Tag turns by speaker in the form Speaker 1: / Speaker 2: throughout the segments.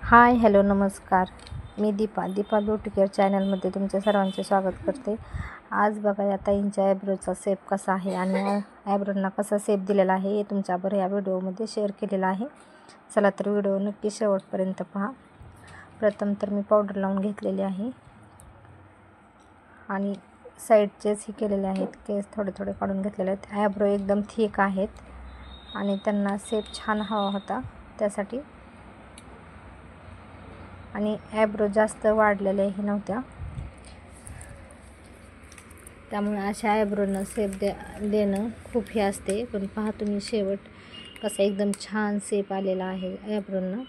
Speaker 1: Hi hello नमस्कार. मी Deepa beauty care चॅनलमध्ये तुमच्या सर्वांचे स्वागत करते. आज बघा या ताईंच्या ॲब्रोचा शेप कसा आहे आणि ॲब्रोंना कसा शेप दिलेला आहे हे तुमच्याबरोबर या व्हिडिओमध्ये शेअर केलेला आहे. चला तर व्हिडिओ नक्की शेवटपर्यंत पहा. प्रथम तर मी पावडर लावून घेतलेली आहे आणि साईडचेच हे केलेले आहेत, केस थोडे थोडे काढून घेतलेले आहेत. ॲब्रो एकदम थिक आहेत आणि त्यांना शेप छान हवा होता त्यासाठी, आणि ॲब्रो जास्त वाढलेल्याही नव्हत्या, त्यामुळे अशा ॲब्रोनं शेप देणं खूप हे असते. पण पहा तुम्ही शेवट कसा एकदम छान शेप आलेला आहे ॲब्रोनं.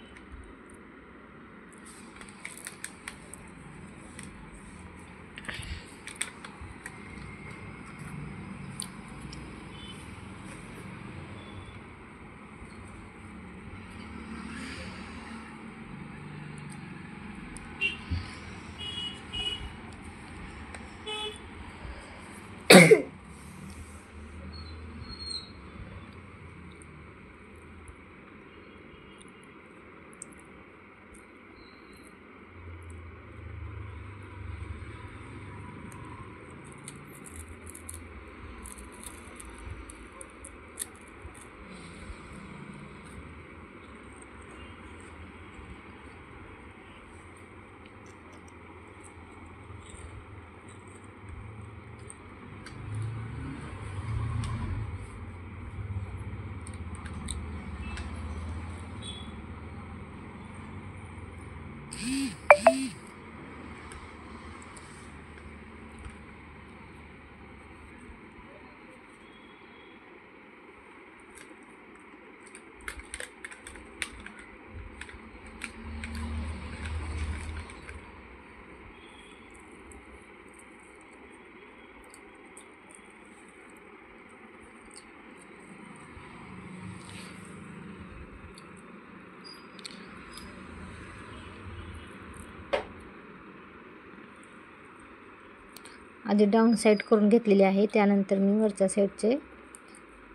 Speaker 1: आधी डाऊन साईड करून घेतलेली आहे, त्यानंतर मी वरच्या साईडचे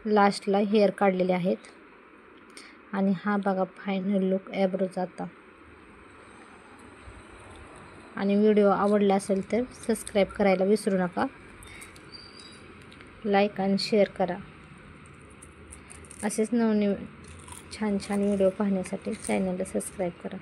Speaker 1: लास्टला हेअर काढलेले आहेत. आणि हा बघा फायनल लुक ॲब्रोचा आता. आणि व्हिडिओ आवडला असेल तर सबस्क्राईब करायला विसरू नका, लाईक आणि शेअर करा. असेच नवनवीन छान छान व्हिडिओ पाहण्यासाठी चॅनलला सबस्क्राईब करा.